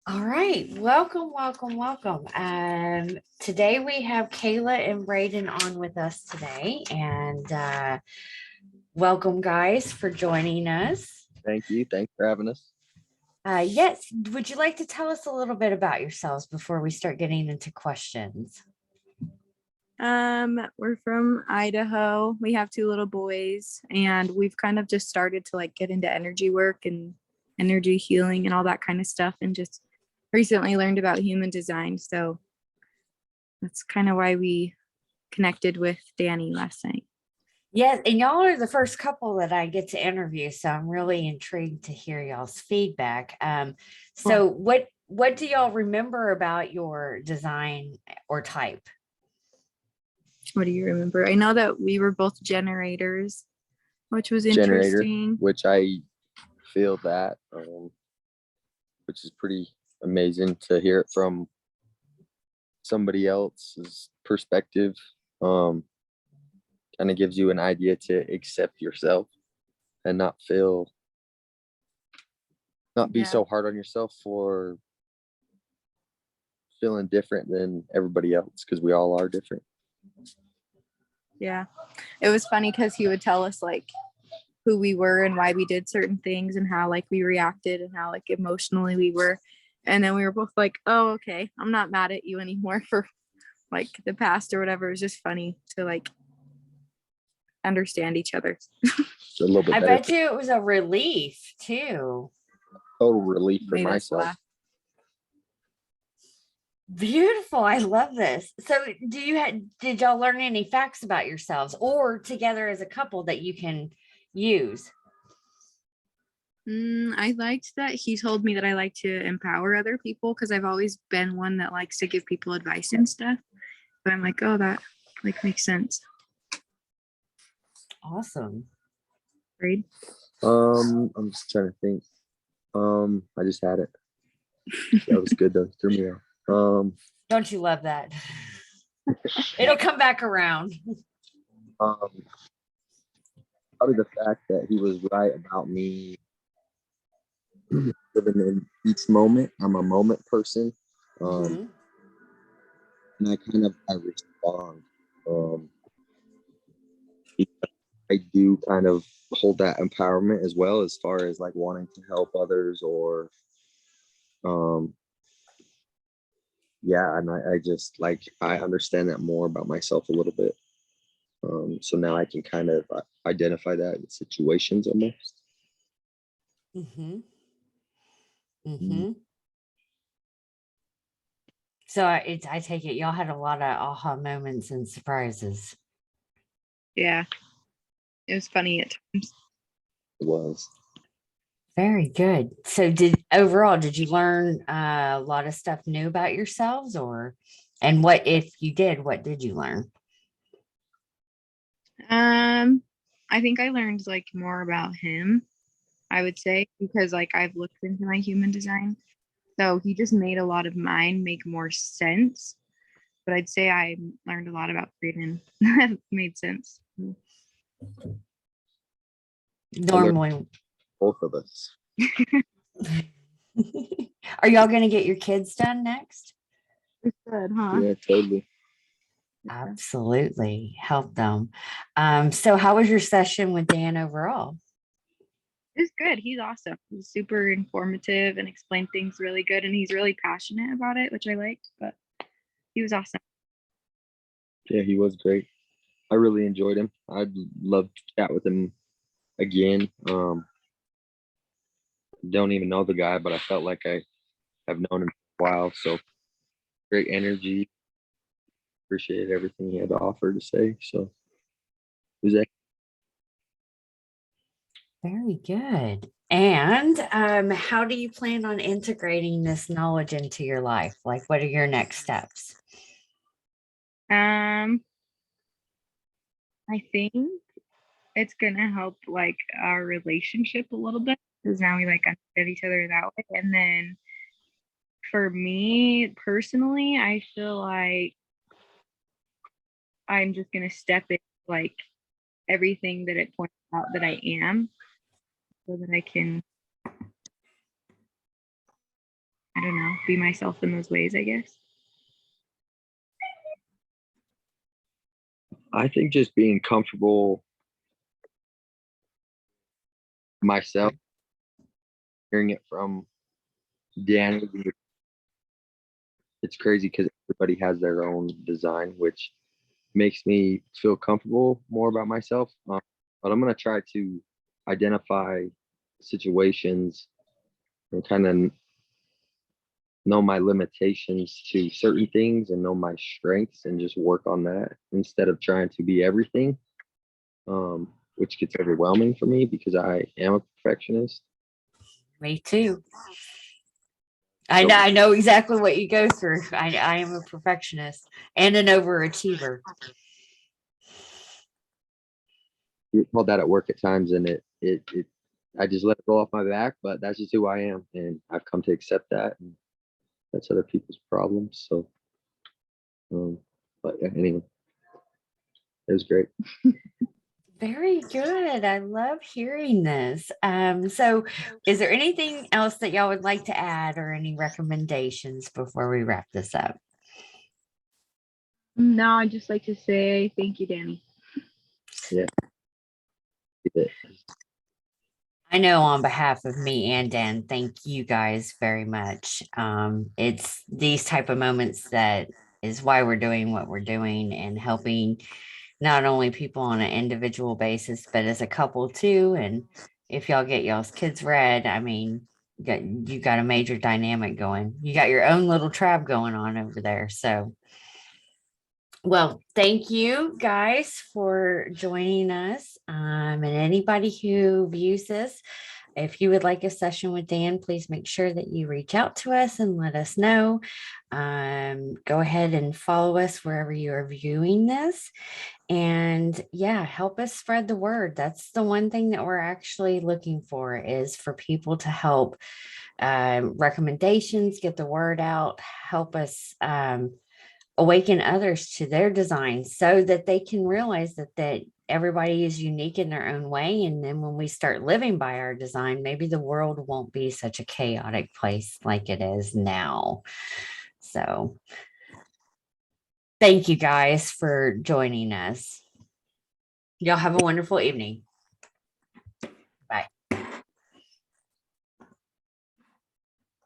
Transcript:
All right, welcome, welcome, welcome. Today we have Kayla and Braden on with us today, and welcome, guys, for joining us. Thank you. Thanks for having us. Yes, would you like to tell us a little bit about yourselves before we start getting into questions? We're from Idaho. We have 2 little boys, and we've kind of just started to get into energy work and energy healing and all that kind of stuff, and just recently learned about human design. So that's kind of why we connected with Danny last night. Yes, and y'all are the first couple that I get to interview, so I'm really intrigued to hear y'all's feedback. So what do y'all remember about your design or type? What do you remember? I know that we were both generators, which was Generator, interesting. which I feel that, which is pretty amazing to hear it from somebody else's perspective. Kind of gives you an idea to accept yourself and not be so hard on yourself for feeling different than everybody else, because we all are different. Yeah, it was funny because he would tell us who we were and why we did certain things and how we reacted and how emotionally we were, and then we were both like, oh, okay, I'm not mad at you anymore for the past or whatever. It was just funny to understand each other. A little bit I better. bet you it was a relief too. Total relief for Made us myself. laugh. Beautiful. I love this. So did y'all learn any facts about yourselves or together as a couple that you can use? I liked that he told me that I like to empower other people, because I've always been one that likes to give people advice and stuff. But I'm like, oh, that makes sense. Awesome. Right? I'm just trying to think. I just had it. That was good though. Threw me off. Don't you love that? It'll come back around. Probably the fact that he was right about me living in each moment. I'm a moment person. And I respond. I do kind of hold that empowerment as well, as far as wanting to help others, or and I just I understand that more about myself a little bit. So now I can kind of identify that in situations almost. So I take it y'all had a lot of aha moments and surprises. Yeah, it was funny at times. It was. Very good. So did you learn a lot of stuff new about yourselves, and what, if you did, what did you learn? I think I learned more about him, I would say, because I've looked into my human design. So he just made a lot of mine make more sense. But I'd say I learned a lot about Braden that made sense. Normally, both of us. Are y'all going to get your kids done next? It's good, huh? Yeah, totally. Absolutely. Help them. So how was your session with Dan overall? It was good. He's awesome. He's super informative and explained things really good. And he's really passionate about it, which I liked, but he was awesome. Yeah, he was great. I really enjoyed him. I'd love to chat with him again. Don't even know the guy, but I felt like I have known him for a while. So great energy. Appreciated everything he had to offer to say. So it was very good. And how do you plan on integrating this knowledge into your life? What are your next steps? I think it's gonna help our relationship a little bit, because now we understand each other that way. And then for me personally, I feel like I'm just gonna step in everything that it points out that I am, so that I can don't know, be myself in those ways, I guess. I think just being comfortable myself, hearing it from dannyg. It's crazy because everybody has their own design, which makes me feel comfortable more about myself. But I'm going to try to identify situations and kind of know my limitations to certain things and know my strengths and just work on that instead of trying to be everything, which gets overwhelming for me because I am a perfectionist. Me too. I know exactly what you go through. I am a perfectionist and an overachiever. You call that at work at times, and it I just let it roll off my back, but that's just who I am, and I've come to accept that. And that's other people's problems. So, but yeah, anyway, it was great. Very good. I love hearing this. So is there anything else that y'all would like to add or any recommendations before we wrap this up? No, I'd just like to say thank you, Danny. Yeah. I know on behalf of me and Dan, thank you guys very much. It's these type of moments that is why we're doing what we're doing and helping not only people on an individual basis, but as a couple too. And if y'all get y'all's kids read, I mean, you got a major dynamic going. You got your own little tribe going on over there. So, well, thank you guys for joining us. And anybody who views this, if you would like a session with Dan, please make sure that you reach out to us and let us know. Go ahead and follow us wherever you are viewing this. And yeah, help us spread the word. That's the one thing that we're actually looking for is for people to help recommendations, get the word out, help us awaken others to their designs so that they can realize that everybody is unique in their own way. And then when we start living by our design, maybe the world won't be such a chaotic place like it is now. So thank you guys for joining us. Y'all have a wonderful evening.